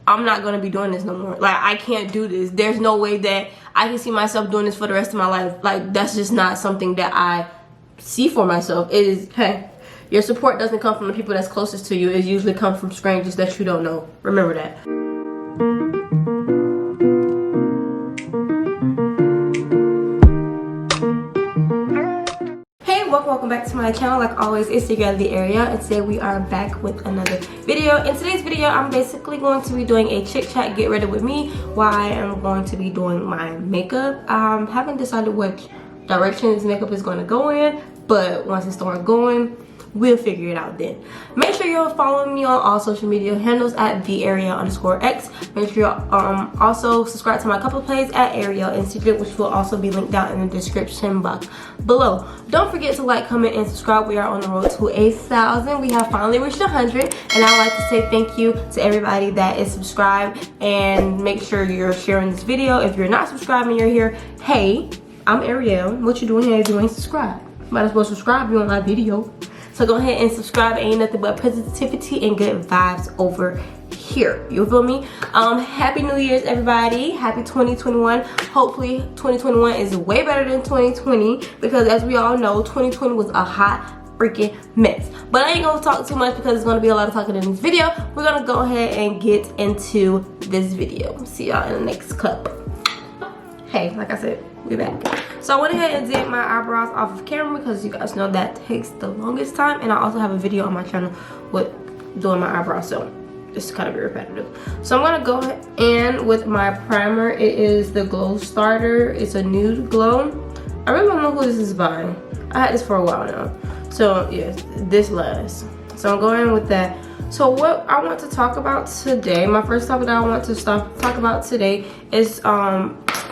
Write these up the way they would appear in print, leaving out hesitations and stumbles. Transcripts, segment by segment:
I'm not gonna be doing this no more. Like, I can't do this. There's no way that I can see myself doing this for the rest of my life. Like, that's just not something that I see for myself. It is, hey, your support doesn't come from the people that's closest to you. It usually comes from strangers that you don't know. Remember that. Welcome back to my channel. Like always, it's your girl, Ariel, and today we are back with another video. In today's video, I'm basically going to be doing a chit chat get ready with me while I am going to be doing my makeup. I haven't decided which direction this makeup is going to go in, but once it starts going, we'll figure it out then. Make sure you're following me on all social media handles at @theariel_x. Make sure you also subscribe to my couple plays at Ariel in secret, which will also be linked down in the description box below. Don't forget to like, comment, and subscribe. We are on the road to 1,000. We have finally reached 100, and I'd like to say thank you to everybody that is subscribed, and make sure you're sharing this video. If you're not subscribed and you're here, hey, I'm Ariel. What you doing here if you ain't subscribed? Might as well subscribe you on my video. So go ahead and subscribe. Ain't nothing but positivity and good vibes over here. You feel me? Happy New Year's, everybody. Happy 2021. Hopefully 2021 is way better than 2020, because as we all know, 2020 was a hot freaking mess. But I ain't gonna talk too much because there's gonna be a lot of talking in this video. We're gonna go ahead and get into this video. See y'all in the next clip. Hey, like I said, we're back. So I went ahead and did my eyebrows off of camera because you guys know that takes the longest time, and I also have a video on my channel with doing my eyebrows, so it's kind of be repetitive. So I'm gonna go ahead and with my primer. It is the Glow Starter. It's a nude glow. I really don't know who this is by. I had this for a while now, so yes, this lasts. So I'm going with that. So what I want to talk about today, my first topic that I want to talk about today is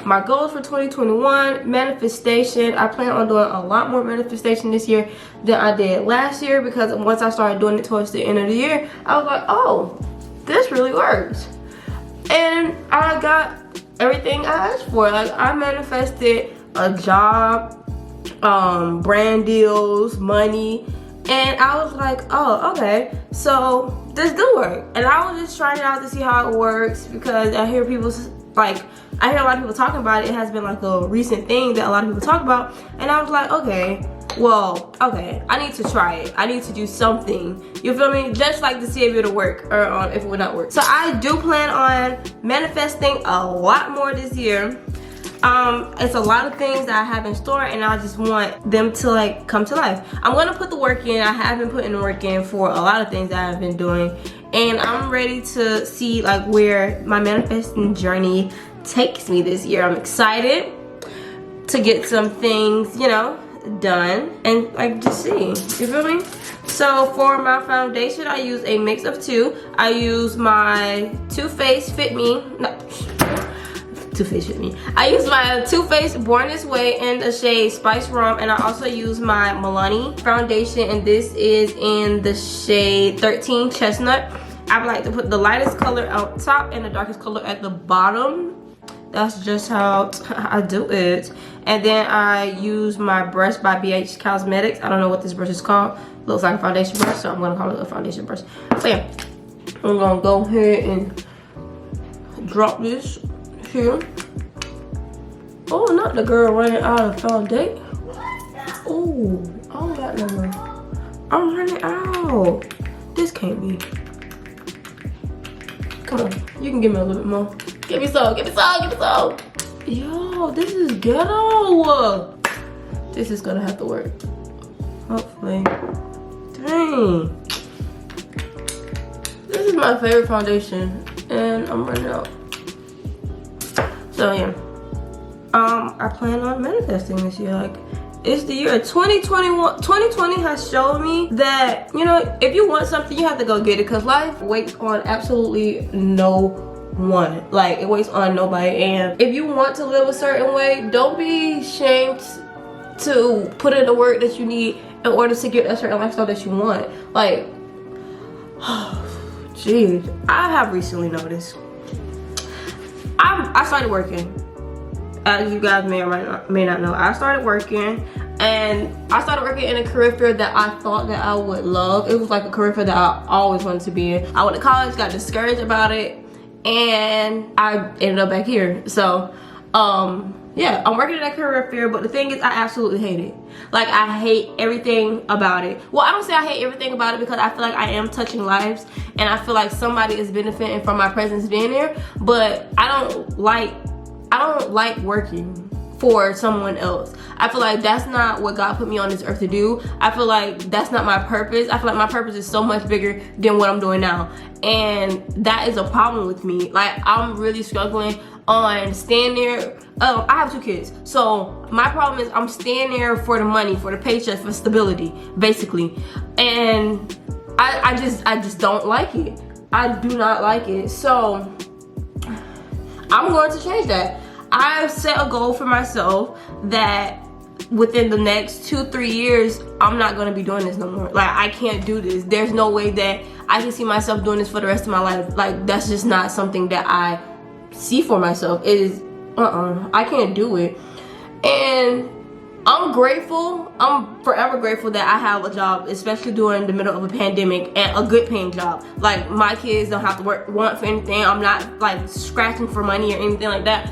my goals for 2021, manifestation. I plan on doing a lot more manifestation this year than I did last year, because once I started doing it towards the end of the year, I was like, oh, this really works. And I got everything I asked for. Like, I manifested a job, brand deals, money, and I was like, oh, okay, so this do work. And I was just trying it out to see how it works, because I hear people, like, I hear a lot of people talking about it. It has been like a recent thing that a lot of people talk about, and I was like, okay, well, okay, I need to try it. I need to do something, you feel me, just like to see if it'll work or if it would not work. So I do plan on manifesting a lot more this year. It's a lot of things that I have in store, and I just want them to like come to life. I'm gonna put the work in. I have been putting the work in for a lot of things that I've been doing, and I'm ready to see like where my manifesting journey takes me this year. I'm excited to get some things, you know, done and like just see, you feel me? So for my foundation, I use a mix of two. I use my Too Faced Fit Me, I use my Too Faced Born This Way in the shade Spice Rum, and I also use my Milani foundation, and this is in the shade 13 Chestnut. I would like to put the lightest color out top and the darkest color at the bottom. That's just how I do it. And then I use my brush by BH Cosmetics. I don't know what this brush is called. Looks like a foundation brush, so I'm gonna call it a foundation brush. So yeah, I'm gonna go ahead and drop this here. Oh, not the girl running out of foundation. Oh, I don't got no more. I'm running out. This can't be. Come on, you can give me a little bit more. Give me some, give me some, give me some. Yo, this is ghetto. This is gonna have to work. Hopefully. Dang. This is my favorite foundation, and I'm running out. So yeah, I plan on manifesting this year. Like, it's the year 2021. 2020 has shown me that, you know, if you want something, you have to go get it, because life waits on absolutely no one. Like, it waits on nobody. And if you want to live a certain way, don't be ashamed to put in the work that you need in order to get a certain lifestyle that you want. Like, geez, I have recently noticed. I started working. As you guys may or may not know, I started working, and I started working in a career field that I thought that I would love. It was like a career field that I always wanted to be in. I went to college, got discouraged about it, and I ended up back here. So yeah, I'm working at that career fair, but the thing is, I absolutely hate it. Like, I hate everything about it. Well, I don't say I hate everything about it, because I feel like I am touching lives, and I feel like somebody is benefiting from my presence being there. But I don't like working for someone else. I feel like that's not what God put me on this earth to do. I feel like that's not my purpose. I feel like my purpose is so much bigger than what I'm doing now, and that is a problem with me. Like, I'm really struggling on staying there. I have 2 kids, so my problem is I'm staying there for the money, for the paycheck, for stability, basically. And I just don't like it. I do not like it. So I'm going to change that. I've set a goal for myself that within the next 2-3 years, I'm not going to be doing this no more. Like, I can't do this. There's no way that I can see myself doing this for the rest of my life. Like, that's just not something that I see for myself. It is, I can't do it. And I'm grateful. I'm forever grateful that I have a job, especially during the middle of a pandemic, and a good paying job. Like, my kids don't have to want for anything. I'm not like scratching for money or anything like that.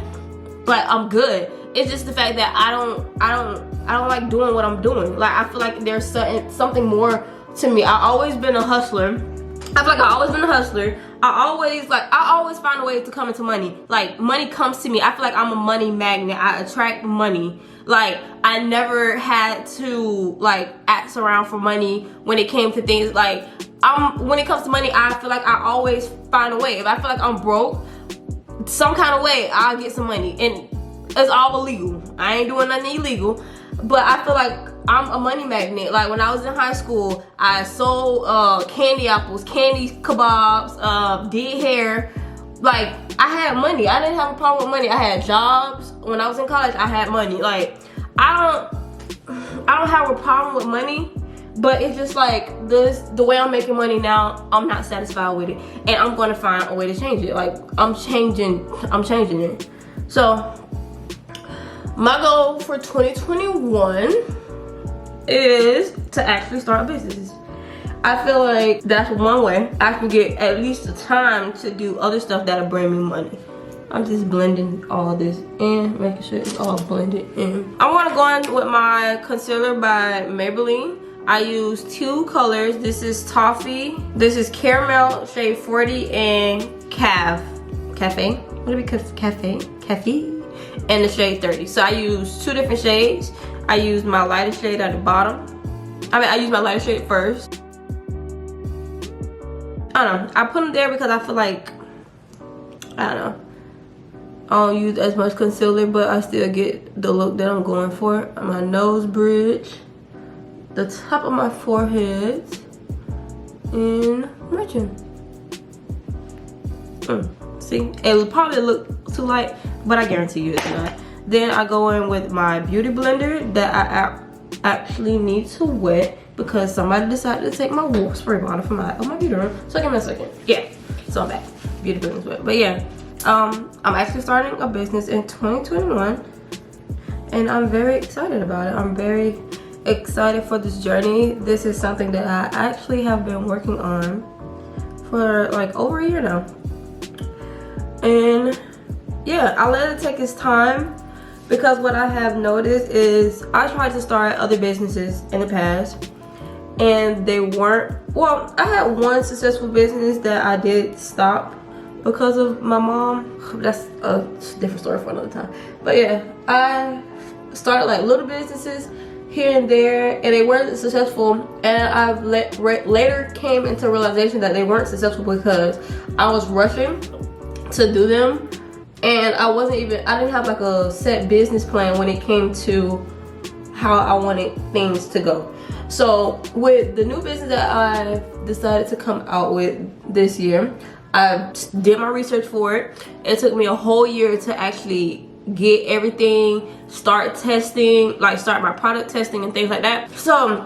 But I'm good. It's just the fact that I don't like doing what I'm doing. Like, I feel like there's something more to me. I've always been a hustler. I feel like I've always been a hustler. I always find a way to come into money. Like, money comes to me. I feel like I'm a money magnet. I attract money. Like, I never had to like ask around for money when it came to things. Like, when it comes to money, I feel like I always find a way. If I feel like I'm broke, some kind of way I'll get some money, and it's all illegal. I ain't doing nothing illegal, but I feel like I'm a money magnet. Like, when I was in high school, I sold candy apples, candy kebabs, did hair. Like, I had money. I didn't have a problem with money. I had jobs. When I was in college, I had money. Like, I don't have a problem with money. But it's just like the way I'm making money now, I'm not satisfied with it, and I'm gonna find a way to change it. Like, I'm changing it. So my goal for 2021 is to actually start a business. I feel like that's one way I can get at least the time to do other stuff that'll bring me money. I'm just blending all this in, making sure it's all blended in. I want to go in with my concealer by Maybelline. I use 2 colors. This is Toffee. This is Caramel shade 40 and Cafe. What do we Cafe? And the shade 30. So I use 2 different shades. I use my lighter shade at the bottom. I use my lighter shade first. I don't know. I put them there because I feel like, I don't know, I don't use as much concealer, but I still get the look that I'm going for. My nose bridge, the top of my forehead, and my chin. See, it'll probably look too light, but I guarantee you it's not. Then I go in with my beauty blender that I actually need to wet because somebody decided to take my spray bottle from my beauty room. So give me a second. Yeah, so I'm back. Beauty blender's wet. But yeah, I'm actually starting a business in 2021, and I'm very excited about it. I'm very excited for this journey. This is something that I actually have been working on for like over a year now. And yeah, I let it take its time because what I have noticed is I tried to start other businesses in the past and they weren't, well, I had one successful business that I did stop because of my mom. That's a different story for another time. But yeah, I started like little businesses here and there and they weren't successful, and I've later came into realization that they weren't successful because I was rushing to do them, and I didn't have like a set business plan when it came to how I wanted things to go. So with the new business that I decided to come out with this year, I did my research for it. It took me a whole year to actually get everything, start testing, like start my product testing and things like that. So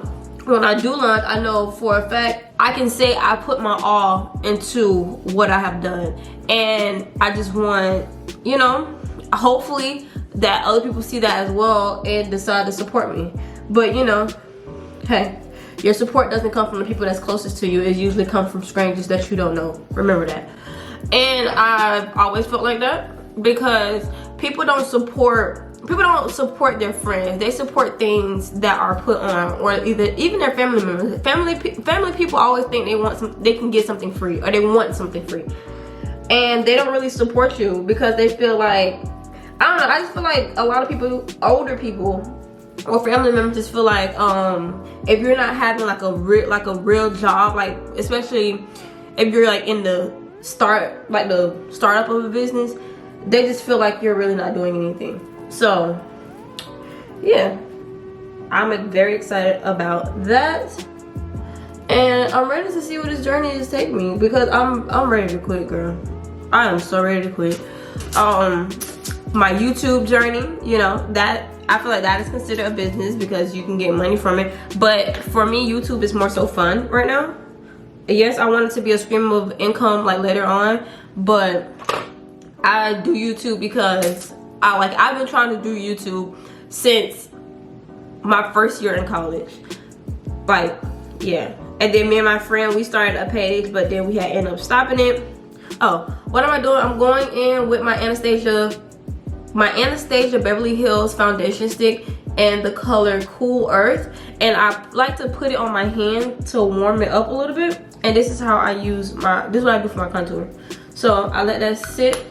when I do launch, I know for a fact I can say I put my all into what I have done, and I just want, you know, hopefully that other people see that as well and decide to support me. But you know, hey, your support doesn't come from the people that's closest to you. It usually comes from strangers that you don't know. Remember that. And I've always felt like that because people don't support their friends. They support things that are put on, or even their family members. Family people always think they can get something free, or they want something free, and they don't really support you because they feel like, I don't know, I just feel like a lot of people, older people or family members, just feel like if you're not having like a real job, like especially if you're like in the startup of a business, they just feel like you're really not doing anything. So yeah, I'm very excited about that, and I'm ready to see where this journey is taking me, because I'm ready to quit, girl. I am so ready to quit. My YouTube journey, you know, that I feel like that is considered a business because you can get money from it, but for me, YouTube is more so fun right now. Yes, I want it to be a stream of income like later on, but I do YouTube because I've been trying to do YouTube since my first year in college. Like, yeah. And then me and my friend, we started a page, but then we had ended up stopping it. Oh, what am I doing? I'm going in with my Anastasia Beverly Hills foundation stick and the color Cool Earth, and I like to put it on my hand to warm it up a little bit. And this is how I use this is what I do for my contour. So I let that sit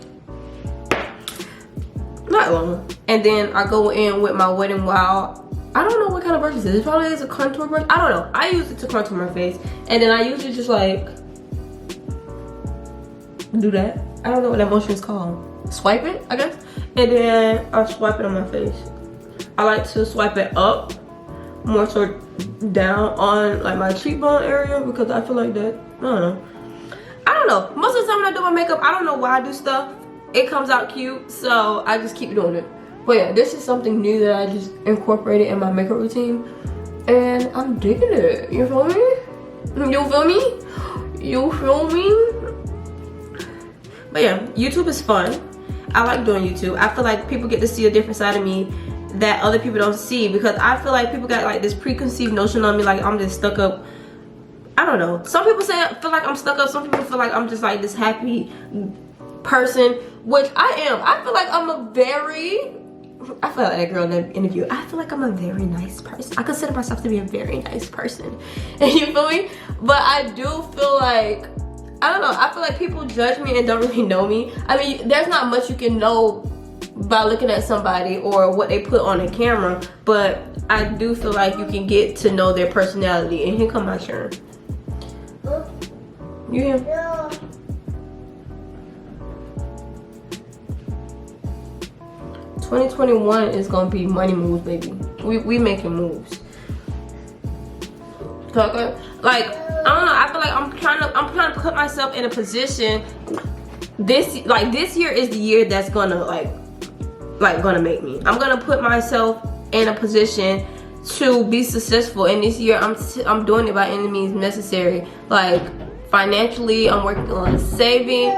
not long, and then I go in with my Wet n Wild. I don't know what kind of brush this is. It probably is a contour brush. I don't know. I use it to contour my face, and then I usually just like do that. I don't know what that motion is called. Swipe it, I guess, and then I swipe it on my face. I like to swipe it up more so down on like my cheekbone area, because I feel like that, I don't know. Most of the time when I do my makeup, I don't know why I do stuff. It comes out cute, so I just keep doing it. But yeah, this is something new that I just incorporated in my makeup routine, and I'm digging it. You feel me? You feel me? You feel me? But yeah, YouTube is fun. I like doing YouTube. I feel like people get to see a different side of me that other people don't see, because I feel like people got like this preconceived notion on me, like I'm just stuck up. I don't know. Some people feel like I'm stuck up. Some people feel like I'm just like this happy person, which I am. I feel like I feel like that girl in the interview. I feel like I'm a very nice person. I consider myself to be a very nice person. And you feel me? But I do feel like, I don't know, I feel like people judge me and don't really know me. I mean, there's not much you can know by looking at somebody or what they put on the camera, but I do feel like you can get to know their personality. And here come my turn. You hear? Yeah. 2021 is gonna be money moves, baby. We making moves. Like, I don't know, I feel like I'm trying to put myself in a position. This year is the year that's gonna gonna make me. I'm gonna put myself in a position to be successful, and this year I'm doing it by any means necessary. Like financially, I'm working on saving.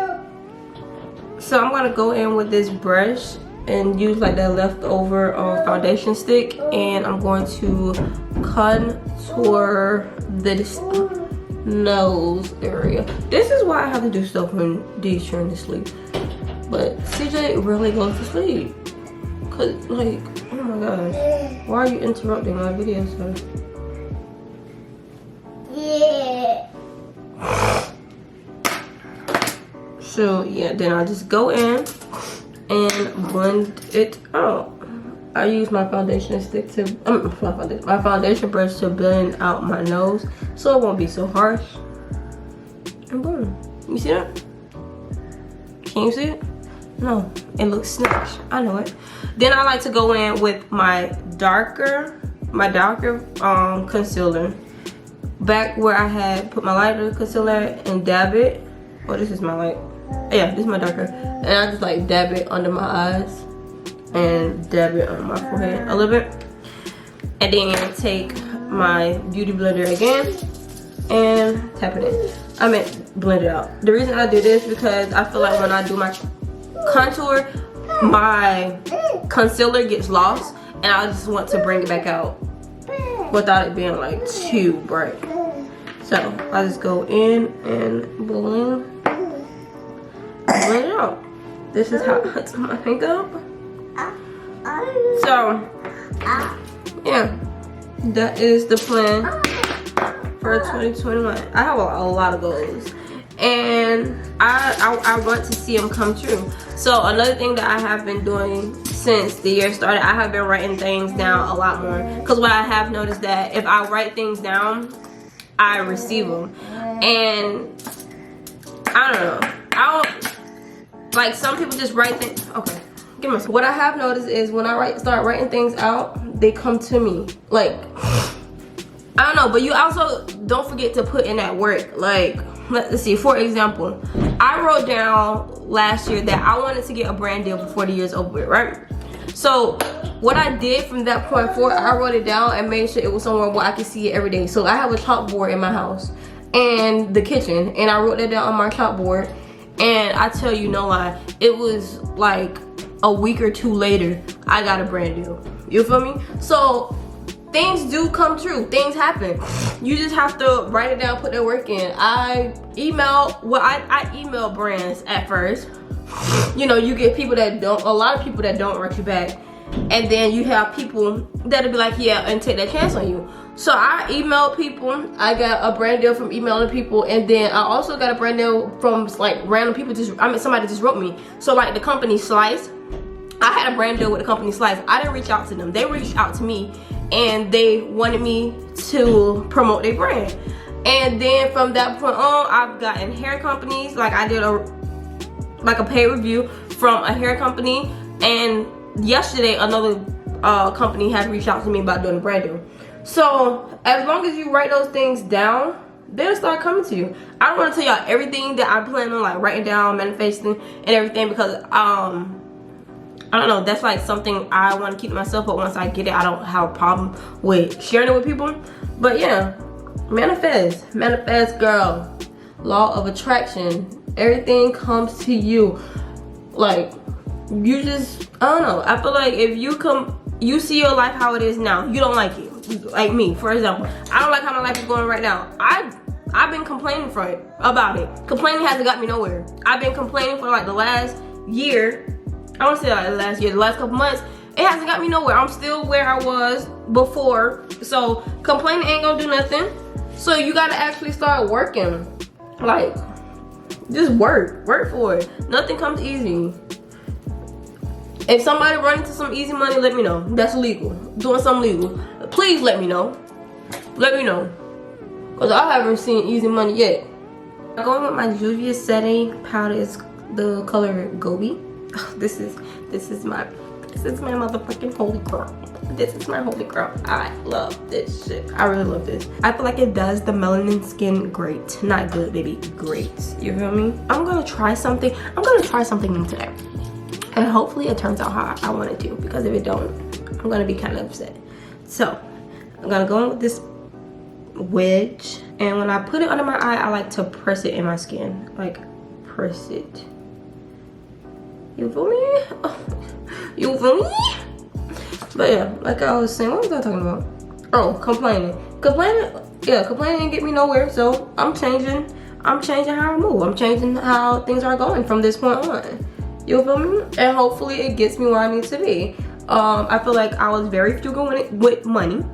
So I'm gonna go in with this brush and use like that leftover foundation stick, and I'm going to contour this nose area. This is why I have to do stuff when D's trying to sleep, but CJ really goes to sleep, cause like, oh my gosh, why are you interrupting my video, sir? Yeah. So yeah, then I just go in and blend it out. I use my foundation stick to, my foundation brush to blend out my nose so it won't be so harsh. And boom. You see that? Can you see it? No, it looks snatched. I know it. Then I like to go in with my darker concealer. Back where I had put my lighter concealer and dab it. Oh, this is my light. Yeah, this is my darker. And I just like dab it under my eyes and dab it on my forehead a little bit. And then take my beauty blender again and tap it in. I meant blend it out. The reason I do this because I feel like when I do my contour, my concealer gets lost, and I just want to bring it back out without it being like too bright. So I just go in and blend blend it out. This is how I do my makeup. So, yeah, that is the plan for 2021. I have a lot of goals, and I want to see them come true. So another thing that I have been doing since the year started, I have been writing things down a lot more, because what I have noticed that if I write things down, I receive them. And I don't know, I don't, like, some people just write things. Okay, give me some. What I have noticed is when I start writing things out, they come to me. Like, I don't know, but you also don't forget to put in that work. Like, let's see, for example, I wrote down last year that I wanted to get a brand deal before the year's over with, right? So what I did from that point forward, I wrote it down and made sure it was somewhere where I could see it every day. So I have a chalkboard in my house and the kitchen, and I wrote that down on my chalkboard. And I tell you no lie, it was like a week or two later, I got a brand deal. You feel me? So things do come true, things happen. You just have to write it down, put that work in. I email brands at first. You know, you get people that don't, a lot of people that don't write you back, and then you have people that'll be like, yeah, and take that chance on you. So I emailed people. I got a brand deal from emailing people, and then I also got a brand deal from like random people. Somebody just wrote me. So like the company Slice, I had a brand deal with the company Slice. I didn't reach out to them, they reached out to me, and they wanted me to promote their brand. And then from that point on, I've gotten hair companies. Like I did a paid review from a hair company, and yesterday another company had reached out to me about doing a brand deal. So as long as you write those things down, they'll start coming to you. I don't want to tell y'all everything that I plan on like writing down, manifesting, and everything, because I don't know, that's like something I want to keep to myself, but once I get it, I don't have a problem with sharing it with people. But yeah, manifest, girl. Law of attraction. Everything comes to you. Like, you just, I don't know, I feel like if you see your life how it is now, you don't like it. Like me, for example, I don't like how my life is going right now. I've been complaining about it. Complaining hasn't got me nowhere. I've been complaining for like the last year. I don't say like the last year, the last couple months. It hasn't got me nowhere. I'm still where I was before. So complaining ain't gonna do nothing. So you gotta actually start working. Like, just work for it. Nothing comes easy. If somebody run into some easy money, let me know. That's illegal. Doing something legal. Please let me know. Let me know. Because I haven't seen easy money yet. I'm going with my Juvia's setting powder. Is the color Gobi. This is my motherfucking holy girl. This is my holy girl. I love this shit. I really love this. I feel like it does the melanin skin great. Not good, baby. Great. You feel me? I'm gonna try something. I'm gonna try something new today. And hopefully it turns out how I want it to. Because if it don't, I'm gonna be kind of upset. So, I'm gonna go in with this wedge. And when I put it under my eye, I like to press it in my skin. Like, press it. You feel me? You feel me? But yeah, like I was saying, what was I talking about? Oh, complaining. Complaining didn't get me nowhere. So I'm changing how I move. I'm changing how things are going from this point on. You feel me? And hopefully it gets me where I need to be. I feel like I was very frugal with money.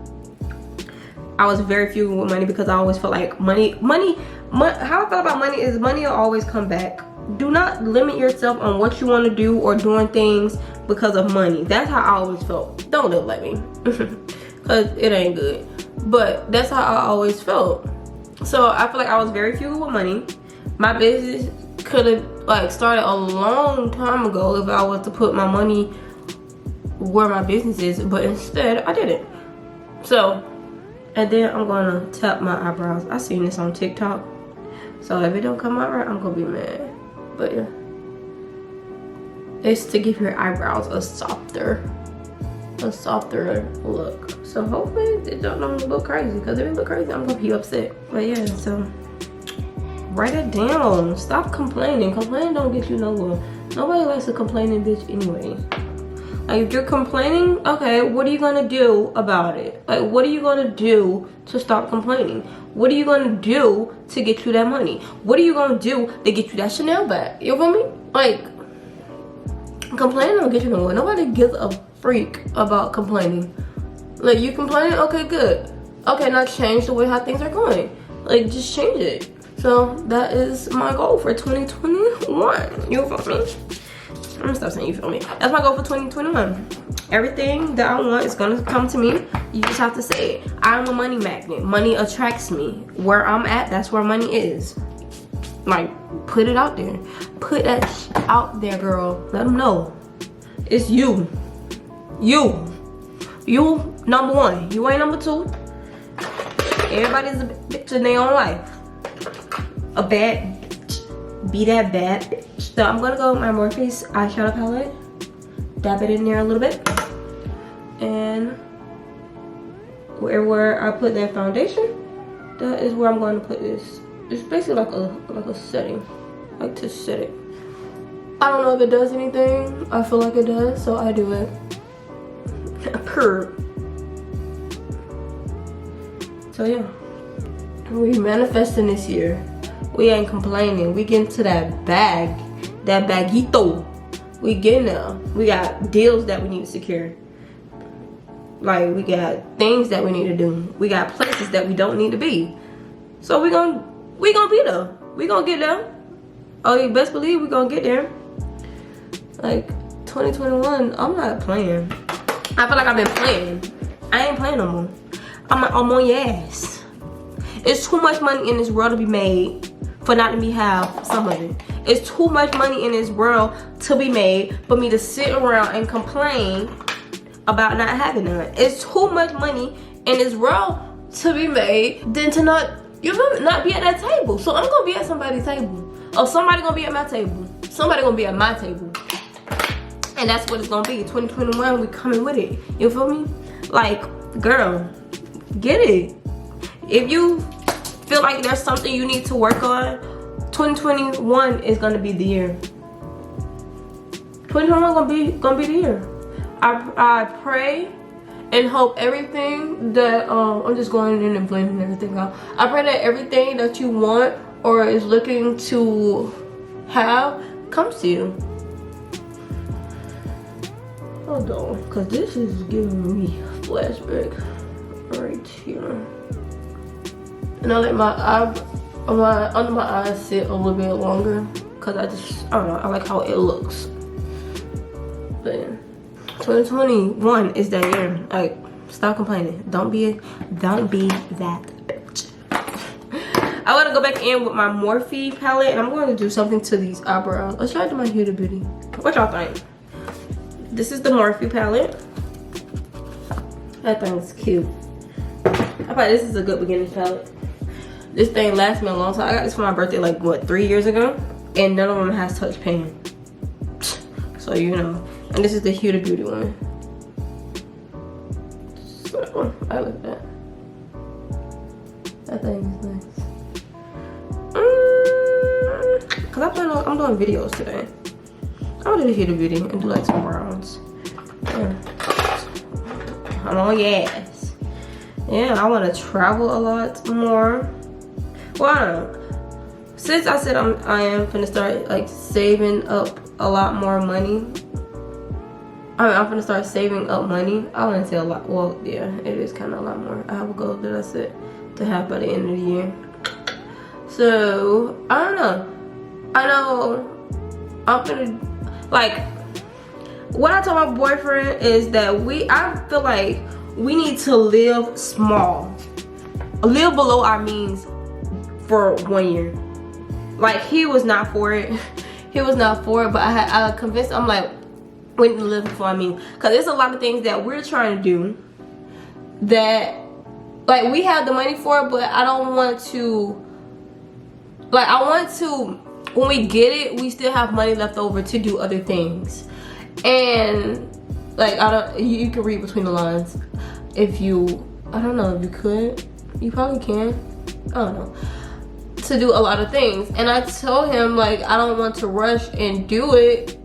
I was very frugal with money because I always felt like money, how I feel about money is money will always come back. Do not limit yourself on what you want to do or doing things because of money. That's how I always felt. Don't look like me. Because it ain't good. But that's how I always felt. So I feel like I was very frugal with money. My business could have like started a long time ago if I was to put my money where my business is. But instead, I didn't. So, and then I'm going to tap my eyebrows. I seen this on TikTok. So if it don't come out right, I'm going to be mad. But yeah, it's to give your eyebrows a softer look. So hopefully it don't look crazy, because if it look crazy, I'm gonna be upset. But yeah, so write it down. Stop complaining. Complaining don't get you nowhere. Nobody likes a complaining bitch anyway. Like, if you're complaining, okay, what are you gonna do about it? Like, what are you gonna do to stop complaining? What are you gonna do to get you that money? What are you gonna do to get you that Chanel bag? You feel me? Like, complaining don't get you nowhere. Nobody gives a freak about complaining. Like, you complaining? Okay, good. Okay, now change the way how things are going. Like, just change it. So that is my goal for 2021. You feel me? I'm gonna stop saying you feel me. That's my goal for 2021. Everything that I want is gonna come to me. You just have to say it. I'm a money magnet. Money attracts me. Where I'm at, that's where money is. Like, put it out there. Put that out there, girl. Let them know. It's you. You. You number one. You ain't number two. Everybody's a bitch in their own life. A bad bitch. Be that bad bitch. So I'm gonna go with my Morphes eyeshadow palette. Dab it in there a little bit. And where I put that foundation, that is where I'm going to put this. It's basically like a setting. I like to set it. I don't know if it does anything. I feel like it does, so I do it. Purr. So yeah, we manifesting this year. We ain't complaining. We getting to that bag, that baguito. We getting there. We got deals that we need to secure. Like, we got things that we need to do. We got places that we don't need to be. So we gonna be there. We gonna get there. Oh, you best believe we gonna get there. Like, 2021, I'm not playing. I feel like I've been playing. I ain't playing no more. I'm on your ass. It's too much money in this world to be made for not to be have some of it. It's too much money in this world to be made for me to sit around and complain about not having none. It's too much money in this world to be made than to not, you feel me, not be at that table. So I'm gonna be at somebody's table. Or somebody gonna be at my table. Somebody gonna be at my table. And that's what it's gonna be. 2021, we coming with it. You feel me? Like, girl, get it. If you feel like there's something you need to work on, 2021 is gonna be the year. 2021 gonna be the year. I pray and hope everything that I'm just going in and blaming everything out. I pray that everything that you want or is looking to have comes to you. Hold on, because this is giving me a flashback right here. And I let my under my eyes sit a little bit longer because I don't know, I like how it looks. But yeah, 2021 is that year. Like, stop complaining. Don't be that bitch. I want to go back in with my Morphe palette and I'm going to do something to these eyebrows. Let's try to do my Huda Beauty. What y'all think? This is the Morphe palette. That thing's cute. I thought this is a good beginning palette. This thing lasts me a long time. I got this for my birthday like, what, 3 years ago? And none of them has touch pan. So, you know. And this is the Huda Beauty one. So, I like that. That thing is nice. Cause I'm doing videos today. I'm gonna do the Huda Beauty and do like some browns. Yeah. I'm on your ass. Yeah, I want to travel a lot more. Well, since I said I am gonna start like saving up a lot more money. I'm gonna start saving up money. I wouldn't say a lot. Well, yeah, it is kind of a lot more. I have a goal that I set to have by the end of the year. So I don't know. I know I'm gonna like. What I told my boyfriend is that I feel like we need to live small, live below our means for 1 year. Like, he was not for it. He was not for it, but I convinced him, I'm like, we need to live before our means. Because there's a lot of things that we're trying to do that, like, we have the money for it, but I don't want to, like, I want to, when we get it, we still have money left over to do other things. And, like, you can read between the lines. If you, I don't know if you could. You probably can. I don't know. To do a lot of things. And I told him, like, I don't want to rush and do it.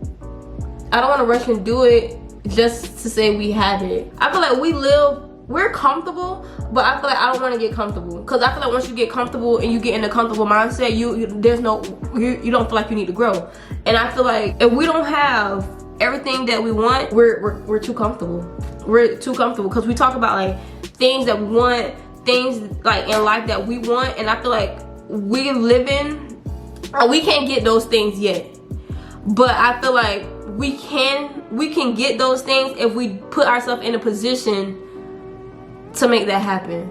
I don't want to rush and do it just to say we have it. I feel like we live we're comfortable, but I feel like I don't want to get comfortable, because I feel like once you get comfortable and you get in a comfortable mindset, you don't feel like you need to grow. And I feel like if we don't have everything that we want, we're too comfortable. We're too comfortable, because we talk about like things that we want, things like in life that we want, and I feel like we can't get those things yet. But I feel like we can get those things if we put ourselves in a position to make that happen.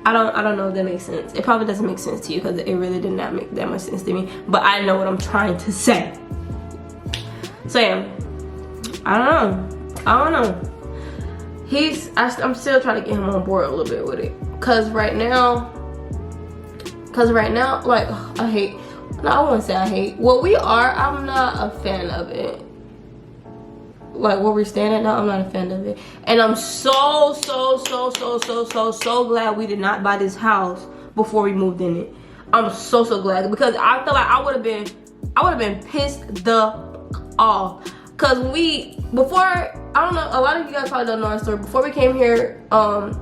I don't know if that makes sense. It probably doesn't make sense to you, because it really did not make that much sense to me, but I know what I'm trying to say. So yeah, I don't know. I'm still trying to get him on board a little bit with it, cause right now, like, I wouldn't say I hate. What we are, I'm not a fan of it. Like where we're standing now, I'm not a fan of it. And I'm so glad we did not buy this house before we moved in it. I'm so glad, because I feel like I would have been pissed the off. Cause before, I don't know, a lot of you guys probably don't know our story. Before we came here,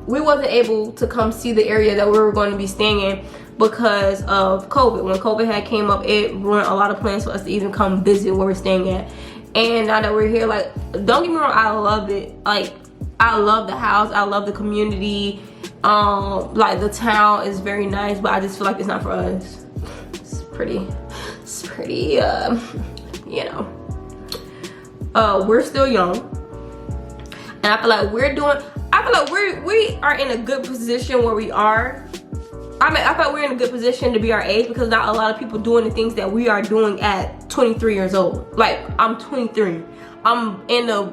we wasn't able to come see the area that we were going to be staying in because of COVID. When COVID had came up, it ruined a lot of plans for us to even come visit where we're staying at. And now that we're here, like, don't get me wrong, I love it. Like, I love the house, I love the community. Like, the town is very nice, but I just feel like it's not for us. It's pretty, you know. We're still young, and I feel like we are in a good position where we are. I feel like we're in a good position to be our age, because not a lot of people doing the things that we are doing at 23 years old. Like, I'm 23. I'm in a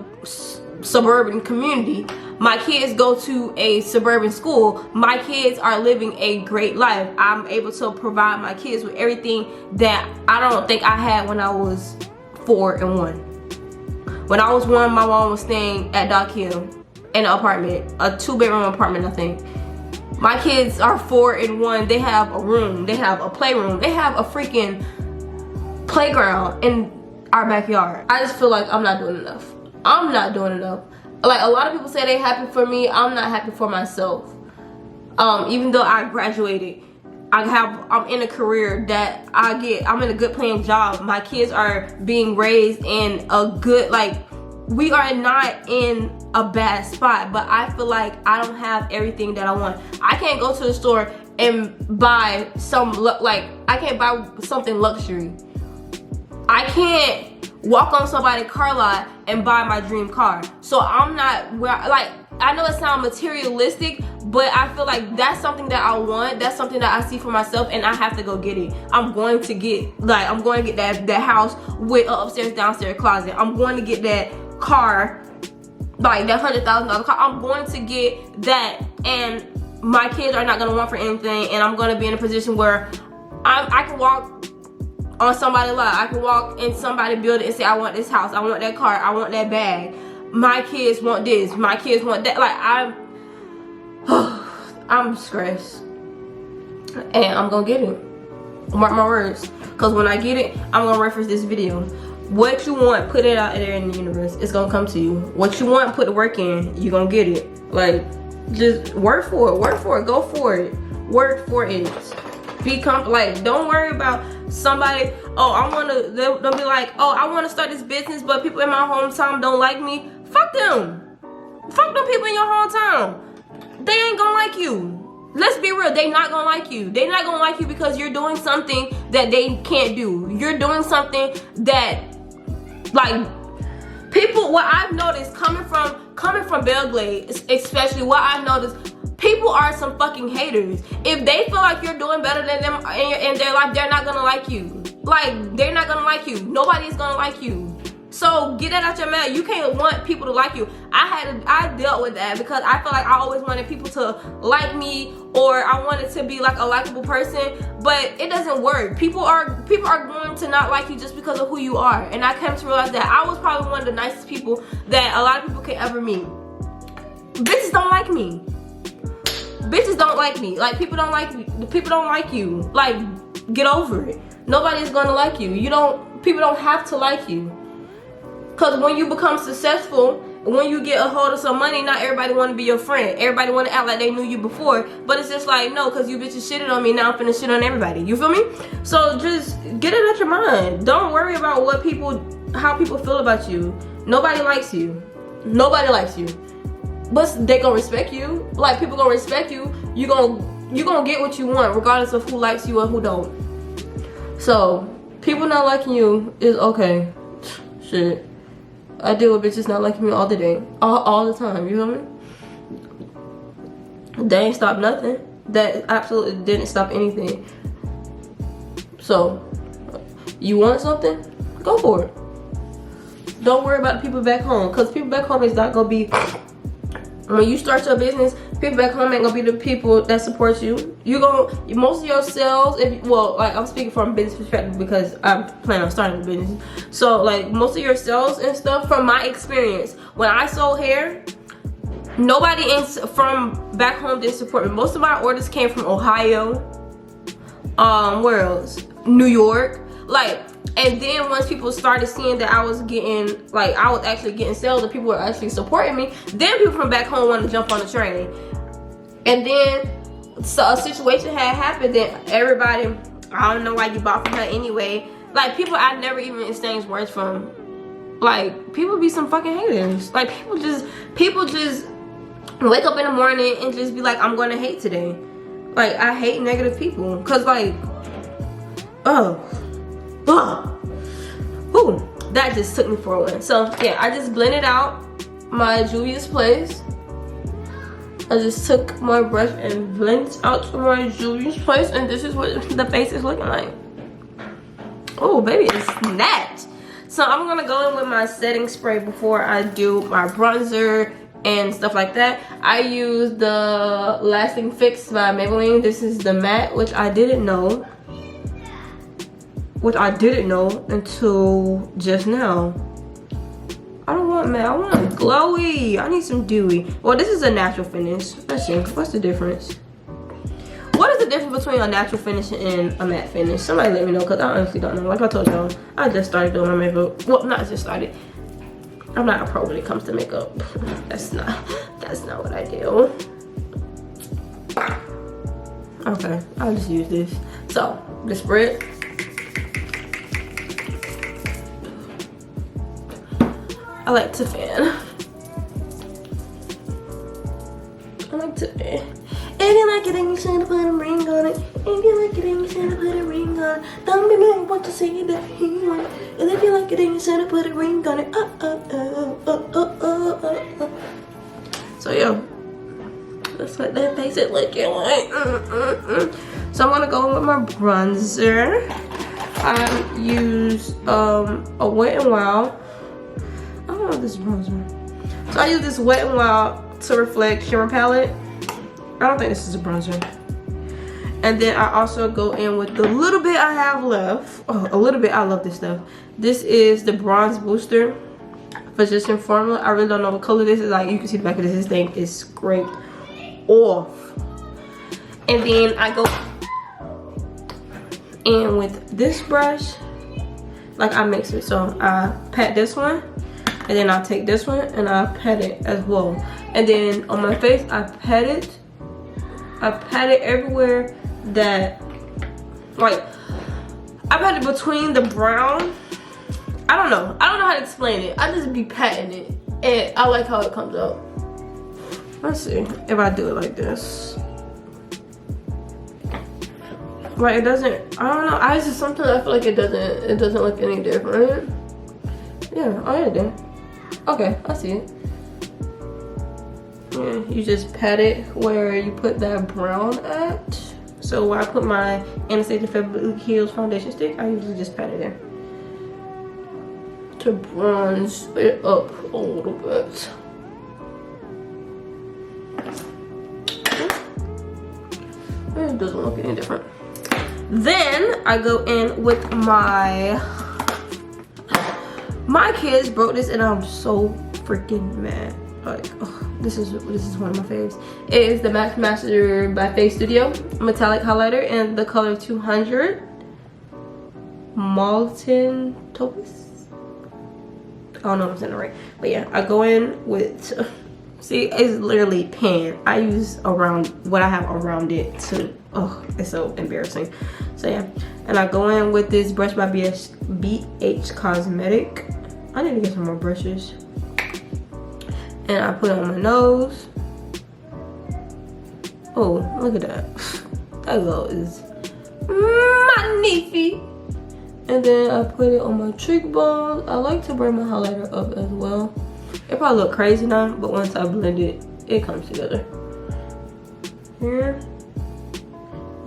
suburban community. My kids go to a suburban school. My kids are living a great life. I'm able to provide my kids with everything that I don't think I had when I was 4 and 1. When I was 1, my mom was staying at Dock Hill in an apartment, a 2-bedroom apartment, I think. My kids are 4 and 1. They have a room, they have a playroom, they have a freaking playground in our backyard. I just feel like I'm not doing enough. I'm not doing enough. Like, a lot of people say they happy for me. I'm not happy for myself. Even though I graduated, I'm in a career that I'm in a good paying job. My kids are being raised in a good, like, we are not in a bad spot, but I feel like I don't have everything that I want. I can't go to the store and buy I can't buy something luxury. I can't walk on somebody's car lot and buy my dream car. So I'm not like, I know it sounds materialistic, but I feel like that's something that I want. That's something that I see for myself, and I have to go get it. I'm going to get that house with an upstairs, downstairs closet. I'm going to get that car, like that $100,000 car. I'm going to get that, and my kids are not going to want for anything, and I'm going to be in a position where I can walk on somebody's lot. I can walk in somebody's building and say, I want this house, I want that car, I want that bag. My kids want this, my kids want that. Like, I'm stressed, and I'm gonna get it. Mark my words, because when I get it, I'm gonna reference this video. What you want, put it out there in the universe. It's gonna come to you. What you want, put the work in. You gonna get it. Like, just work for it. Go for it. Work for it. Be like, don't worry about somebody. They'll be like, oh, I want to start this business, but people in my hometown don't like me. Fuck them. Fuck them people in your hometown. They ain't gonna like you. Let's be real, they not gonna like you. They not gonna like you because you're doing something that they can't do. You're doing something that, like, people, what I've noticed coming from Belgrade, especially, what I've noticed, people are some fucking haters. If they feel like you're doing better than them in their life, they're not gonna like you. Like, they're not gonna like you. Nobody is gonna like you. So get that out your mouth. You can't want people to like you. I dealt with that because I feel like I always wanted people to like me, or I wanted to be like a likable person, but it doesn't work. People are going to not like you just because of who you are. And I came to realize that I was probably one of the nicest people that a lot of people could ever meet. Bitches don't like me. Bitches don't like me. Like, people don't like me. People don't like you. Like, get over it. Nobody's gonna like you. People don't have to like you. Because when you become successful when you get a hold of some money, not everybody want to be your friend. Everybody want to act like they knew you before, but it's just like, no, because you bitches shitted on me, now I'm finna shit on everybody. You feel me? So just get it out your mind. Don't worry about how people feel about you. Nobody likes you. Nobody likes you, but they gonna respect you. Like, people gonna respect you. You gonna get what you want, regardless of who likes you or who don't. So people not liking you is okay. Shit, I deal with bitches not liking me all the day, all the time. You feel me? They ain't stopped nothing. That absolutely didn't stop anything. So you want something, go for it. Don't worry about the people back home, because people back home is not gonna be, when you start your business, people back home ain't gonna be the people that support you. Most of your sales, like, I'm speaking from a business perspective because I'm planning on starting a business. So like, most of your sales and stuff, from my experience, when I sold hair, nobody from back home didn't support me. Most of my orders came from Ohio, where else? New York, like. And then once people started seeing that I was actually getting sales and people were actually supporting me, then people from back home wanted to jump on the train. And then so a situation had happened that everybody, I don't know why you bought from her anyway. Like, people I never even exchanged words from. Like, people be some fucking haters. Like, people just wake up in the morning and just be like, I'm gonna hate today. Like, I hate negative people. Cause like, ooh, that just took me for a win. So yeah, I just blended out my Juvia's Place. I just took my brush and blended out to my Juvia's Place, and this is what the face is looking like. Oh baby, it's snapped. So I'm gonna go in with my setting spray before I do my bronzer and stuff like that. I use the Lasting Fix by Maybelline. This is the matte, which I didn't know until just now. I don't want matte, I want glowy. I need some dewy. Well, this is a natural finish. Let's see, what's the difference? What is the difference between a natural finish and a matte finish? Somebody let me know, because I honestly don't know. Like I told y'all, I just started doing my makeup. Well, not just started. I'm not a pro when it comes to makeup. That's not what I do. Okay, I'll just use this. So, the spread. I like to fan. If you like it, then you should put a ring on it. If you like it, then you should put a ring on it. Don't be mad, want to say that he want it. And if you like it, then you should put a ring on it. So yeah, that's what that face is looking like. So I'm gonna go with my bronzer. I use a Wet n Wild. I don't know if this is bronzer. So I use this Wet n Wild to Reflect shimmer palette. I don't think this is a bronzer. And then I also go in with the little bit I have left. Oh, a little bit. I love this stuff. This is the Bronze Booster Physician Formula. I really don't know what color this is. Like, you can see the back of this. This thing is scraped off. And then I go in with this brush. Like, I mix it. So I pat this one. And then I'll take this one and I'll pat it as well. And then on my face, I pat it everywhere that, like, I pat it between the brown. I don't know how to explain it. I just be patting it, and I like how it comes out. Let's see if I do it like this. Like, it doesn't, I don't know. Sometimes I feel like it doesn't look any different. Yeah, oh yeah, it did. Okay, I see it. Yeah, you just pat it where you put that brown at. So where I put my Anastasia Beverly Hills foundation stick, I usually just pat it in to bronze it up a little bit. It doesn't look any different. Then I go in with my kids broke this and I'm so freaking mad. Like, oh, this is one of my faves. It is the Max Master by Face Studio metallic highlighter in the color 200 Molten Topaz. don't know if I'm saying it right. But yeah, I go in with, see, it's literally pan. I use around what I have around it to, oh, it's so embarrassing. So yeah, and I go in with this brush by BH Cosmetic. I need to get some more brushes. And I put it on my nose. Oh, look at that. That glow is magnifique. And then I put it on my cheekbones. I like to bring my highlighter up as well. It probably look crazy now, but once I blend it, it comes together. Here.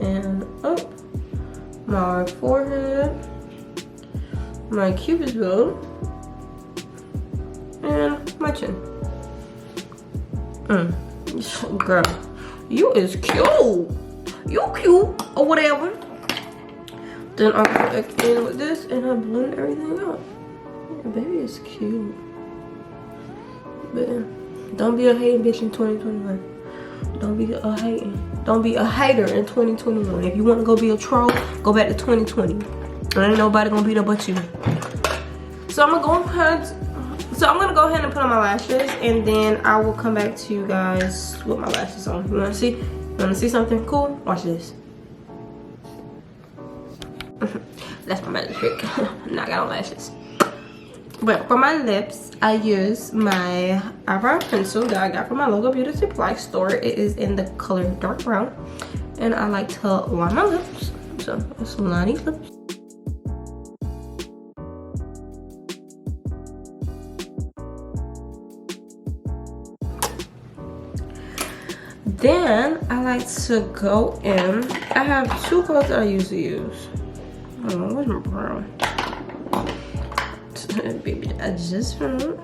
And up. My forehead. My cupid's bow. And my chin. Girl, you is cute. You cute or whatever. Then I go back in with this and I blend everything out. Yeah, baby is cute. But yeah, don't be a hating bitch in 2021. Don't be a hating. Don't be a hater in 2021. If you want to go be a troll, go back to 2020. Ain't nobody gonna be there but you. So I'm gonna go ahead. So I'm gonna go ahead and put on my lashes, and then I will come back to you guys with my lashes on. You wanna see? You wanna see something cool? Watch this. That's my magic trick. Now I got on lashes. But for my lips, I use my eyebrow pencil that I got from my local beauty supply store. It is in the color dark brown, and I like to line my lips. So let's line these lips. Then I like to go in. I have two colors that I usually use. Oh, where's my brown? Baby, I just found.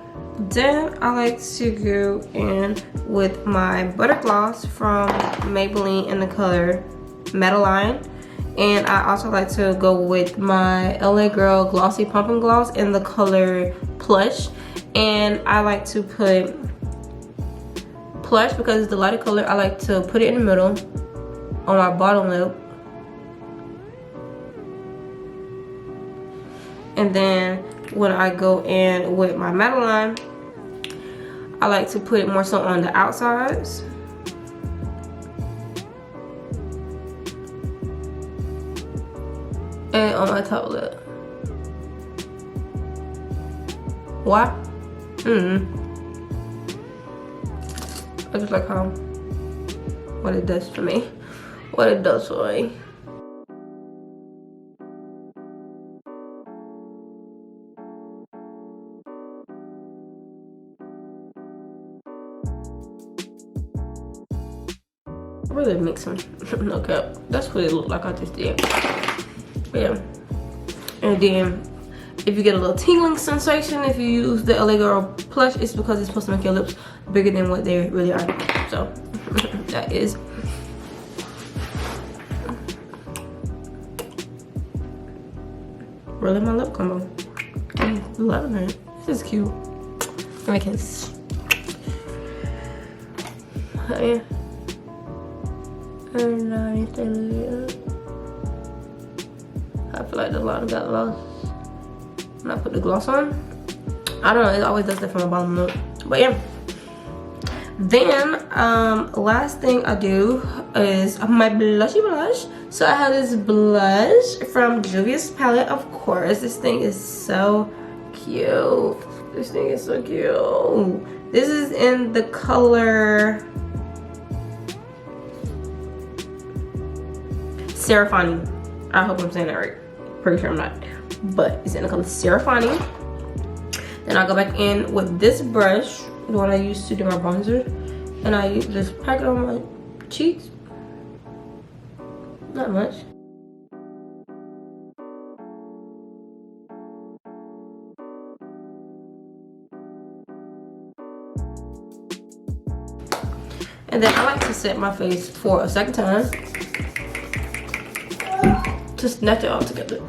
Then I like to go in with my butter gloss from Maybelline in the color Meadowline. And I also like to go with my LA Girl Glossy Pumpkin Gloss in the color Plush. And I like to put Plush because it's the lighter color. I like to put it in the middle on my bottom lip. And then when I go in with my Madeline, I like to put it more so on the outsides. And on my top lip. Why? I just like how, what it does for me. What it does for me. Really mixing. No cap. That's what it looked like I just did. But yeah. And then if you get a little tingling sensation if you use the LA Girl Plush, it's because it's supposed to make your lips bigger than what they really are. So that is really my lip combo. I love it. This is cute. Let me kiss. Yeah. And anything. I feel like the line got lost when I put the gloss on. I don't know, it always does that for my bottom lip. But yeah. Then last thing I do is my blushy blush. So I have this blush from Juvia's palette, of course. This thing is so cute. This thing is so cute. This is in the color Serafani. I hope I'm saying that right. Pretty sure I'm not. But it's in the color Serafani. Then I go back in with this brush, the one I used to do my bronzer. And I just pack it on my cheeks. Not much. And then I like to set my face for a second time. To snatch it all together.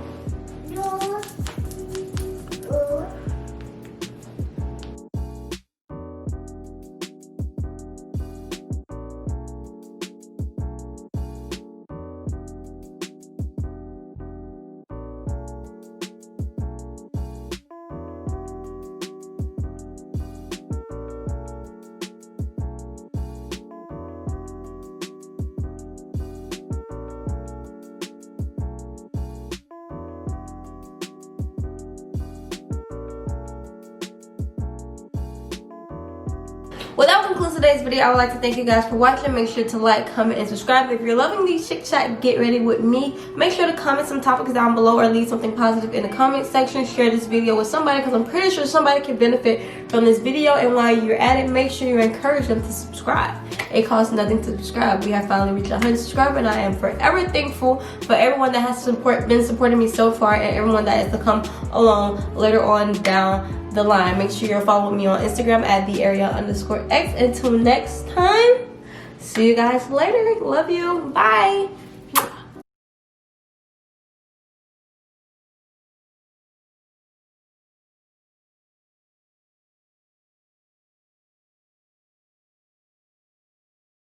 Well, that concludes today's video. I would like to thank you guys for watching. Make sure to like, comment, and subscribe. If you're loving these Chit Chat Get Ready with me, make sure to comment some topics down below or leave something positive in the comment section. Share this video with somebody because I'm pretty sure somebody can benefit from this video. And while you're at it, make sure you encourage them to subscribe. It costs nothing to subscribe. We have finally reached 100 subscribers, and I am forever thankful for everyone that has been supporting me so far, and everyone that is to come along later on down the line. Make sure you're following me on Instagram at @Ariel_X. Until next time, see you guys later. Love you. Bye.